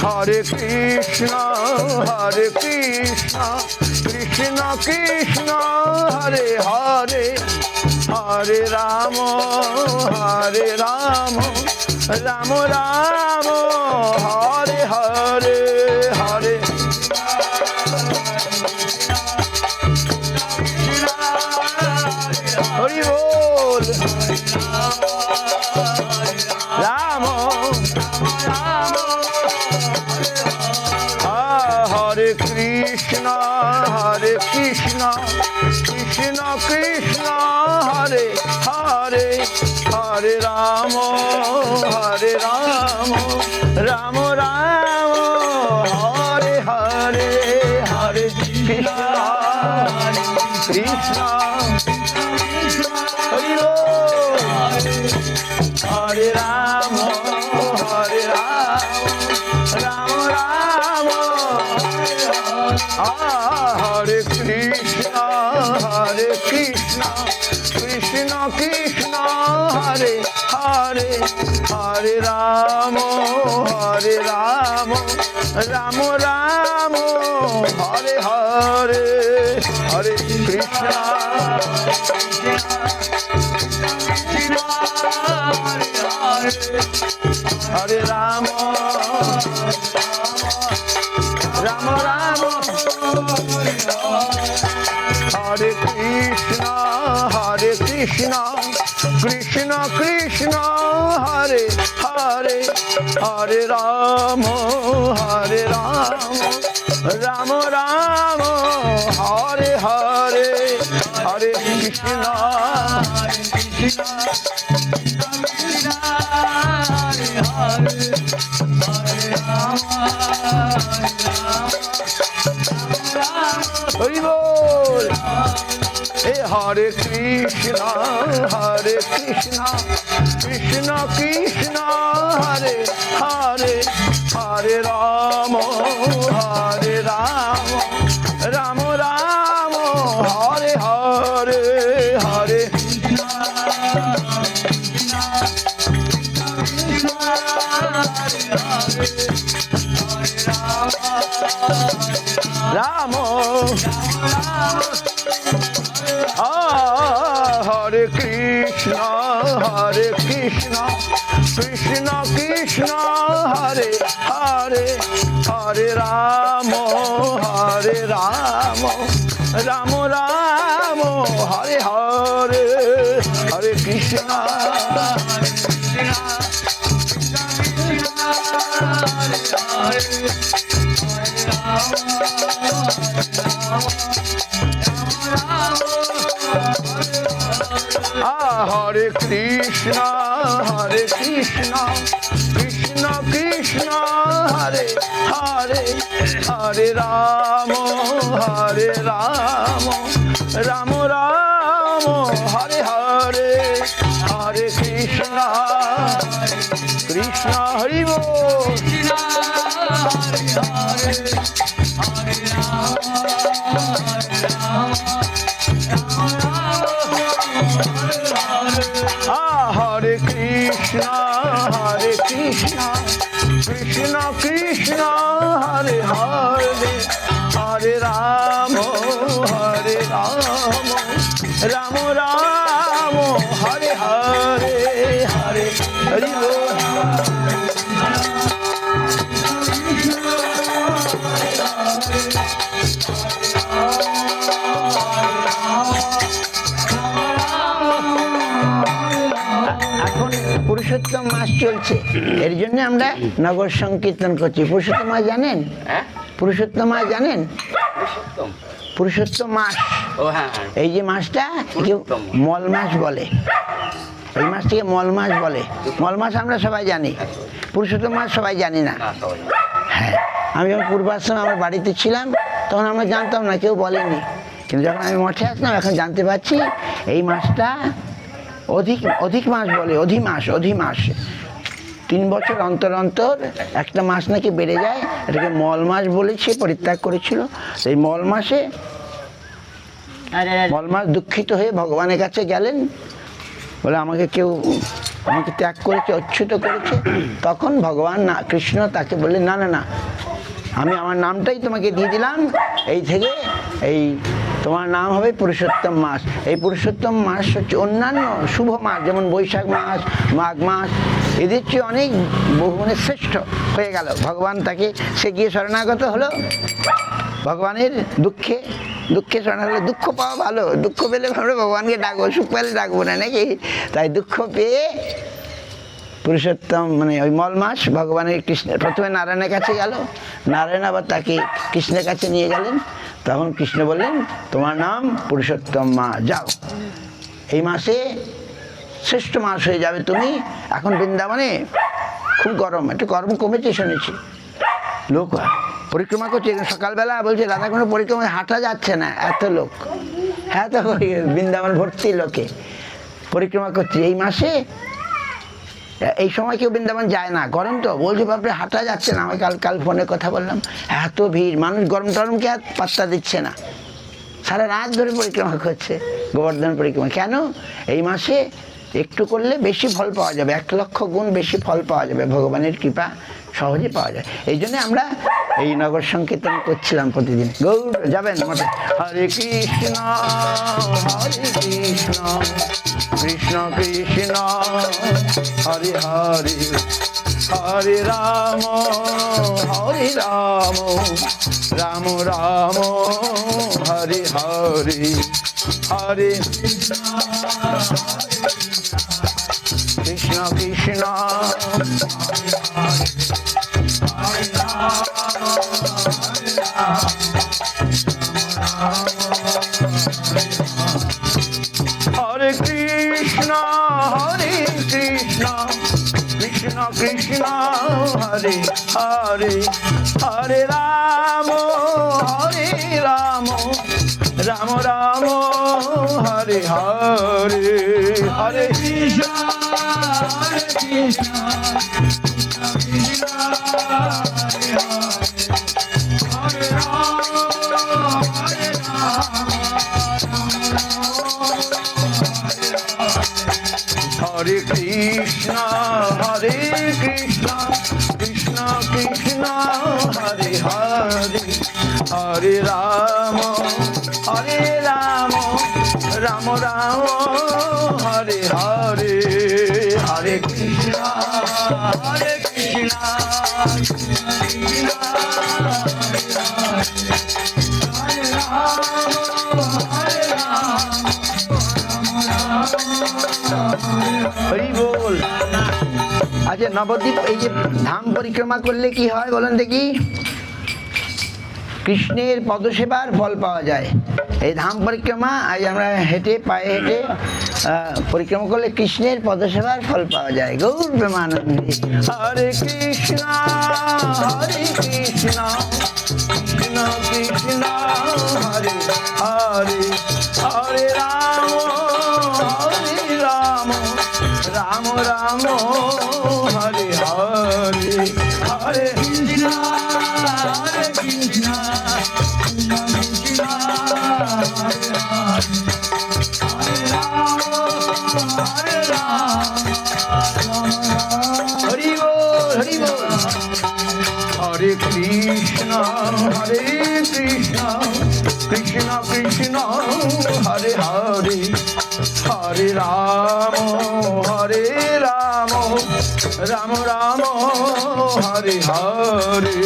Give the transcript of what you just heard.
হরে কৃষ্ণ কৃষ্ণ কৃষ্ণ হরে হরে, হরে রাম রাম রাম হরে হরে, হরে হরি বল। রাম হরে কৃষ্ণ কৃষ্ণ কৃষ্ণ হরে হরে, হরে রাম রাম রাম হরে হরে, হরে কৃষ্ণ কৃষ্ণ হরি বল। হরে রাম রাম রাম হরে কৃষ্ণ কৃষ্ণ কৃষ্ণ হরে হরে, হরে রাম রাম রাম হরে হরে, হরে কৃষ্ণ হরে রাম রাম রাম হরে কৃষ্ণ কৃষ্ণ কৃষ্ণ হরে হরে, হরে রাম রাম রাম হরে হরে, হরে কৃষ্ণ হরি বল। হরে কৃষ্ণ কৃষ্ণ কৃষ্ণ হরে হরে, হরে রাম রাম রাম হরে হরে, হরে রাম হরে কৃষ্ণ কৃষ্ণ কৃষ্ণ হরে হরে, হরে রাম রাম রাম হরে হরে, হরে কৃষ্ণ হরে কৃষ্ণ কৃষ্ণ কৃষ্ণ হরে হরে, হরে রাম রাম রাম হরে হরে, হরে কৃষ্ণ কৃষ্ণ হরি বল। হরে কৃষ্ণ কৃষ্ণ কৃষ্ণ হরে হরে, হরে রাম রাম রাম হরে হরে, হরে হরি বল। এখন পুরুষোত্তম মাস চলছে, এর জন্য আমরা নগর সংকীর্তন করছি। পুরুষোত্তম মাস জানেন? পুরুষোত্তম মাস জানেন? পুরুষোত্তম মাস, এই যে মাসটা কেউ মল মাস বলে, এই মাসটিকে মল মাস বলে। মল মাস আমরা সবাই জানি, পুরুষোত্তম মাস সবাই জানি না। হ্যাঁ, আমি যখন পূর্বাশ্রমে আমার বাড়িতে ছিলাম তখন আমরা জানতাম না, কেউ বলেনি। কিন্তু যখন আমি মঠে আসলাম এখন জানতে পারছি এই মাসটা অধিক মাস বলে, অধি মাস। 3 বছর অন্তর অন্তর একটা মাস নাকি বেড়ে যায়, এটাকে মল মাস বলেছে, পরিত্যাগ করেছিল। এই মল মাসে মল মাস দুঃখিত হয়ে ভগবানের কাছে গেলেন, বলে আমাকে কেউ আমাকে ত্যাগ করেছে, অচ্যুত করেছে। তখন ভগবান না কৃষ্ণ তাকে বললেন, না না না, আমি আমার নামটাই তোমাকে দিয়ে দিলাম, এই থেকে এই তোমার নাম হবে পুরুষোত্তম মাস। এই পুরুষোত্তম মাস হচ্ছে অন্যান্য শুভ মাস, যেমন বৈশাখ মাস, মাঘ মাস, এদের চেয়ে অনেক বহুগুণে শ্রেষ্ঠ হয়ে গেল। ভগবান তাকে, সে গিয়ে শরণাগত হলো ভগবানের দুঃখে। দুঃখে শরণাগত হলে দুঃখ পাওয়া ভালো, দুঃখ পেলে আমরা ভগবানকে ডাকবো, সুখ পেলে ডাকবো না, নাকি? তাই দুঃখ পেয়ে পুরুষোত্তম মানে ওই মল মাস ভগবানের কৃষ্ণের প্রথমে নারায়ণের কাছে গেল, নারায়ণ আবার তাকে কৃষ্ণের কাছে নিয়ে গেলেন। তখন কৃষ্ণ বললেন, তোমার নাম পুরুষোত্তম মাস, যাও, এই মাসে শ্রেষ্ঠ মাস হয়ে যাবে তুমি। এখন বৃন্দাবনে খুব গরম, একটু গরম কমেছে শুনেছি, লোক পরিক্রমা করছে। সকালবেলা বলছে রাধা কোনো পরিক্রমায় হাঁটা যাচ্ছে না, এত লোক, হ্যাঁ তো বৃন্দাবন ভর্তি লোকে পরিক্রমা করছে এই মাসে। এই সময় কেউ বৃন্দাবন যায় না, গরম তো, বলছে বাপরে হাঁটা যাচ্ছে না। আমি কাল ফোনে কথা বললাম, এত ভিড়, মানুষ গরম টরমকে আর পাত্তা দিচ্ছে না, সারা রাত ধরে পরিক্রমা করছে, গোবর্ধন পরিক্রমা। কেন? এই মাসে একটু করলে বেশি ফল পাওয়া যাবে, 1,00,000 গুণ বেশি ফল পাওয়া যাবে, ভগবানের কৃপা সহজে পাওয়া যায়। এই জন্য আমরা এই নগর সংকীর্তন করছিলাম প্রতিদিন। গৌর যাবেন মঠে। হরে কৃষ্ণ হরে কৃষ্ণ কৃষ্ণ কৃষ্ণ হরে হরে, হরে রাম রাম রাম হরে হরে, হরে কৃষ্ণ কৃষ্ণ হরে কৃষ্ণ হরে কৃষ্ণ কৃষ্ণ কৃষ্ণ হরে হরে, হরে রাম রাম রাম হরে হরে, হরে কৃষ্ণ হরে কৃষ্ণ কৃষ্ণ হরে হরে কৃষ্ণ হরে কৃষ্ণ কৃষ্ণ কৃষ্ণ হরে হরে, হরে রাম রাম রাম হরে হরে, হরে কৃষ্ণ হরে কৃষ্ণ হরি বল। আচ্ছা, নবদ্বীপ এই যে ধাম পরিক্রমা করলে কি হয় বলেন দেখি? কৃষ্ণের পদসেবার ফল পাওয়া যায়। এই ধাম পরিক্রমা আজ আমরা হেঁটে পায়ে হেঁটে পরিক্রমা করলে কৃষ্ণের পদসেবার ফল পাওয়া যায়। গৌর প্রেমানন্দে। হরে কৃষ্ণ হরে কৃষ্ণ কৃষ্ণ কৃষ্ণ হরে হরে, হরে রাম রাম রাম হরে হরে, হরে কৃষ্ণ হরে কৃষ্ণ কৃষ্ণ হরে রাম হরি বল হরি বল। হরে কৃষ্ণ হরে কৃষ্ণ কৃষ্ণ কৃষ্ণ হরে হরে, হরে রাম রাম রাম হরে হরে।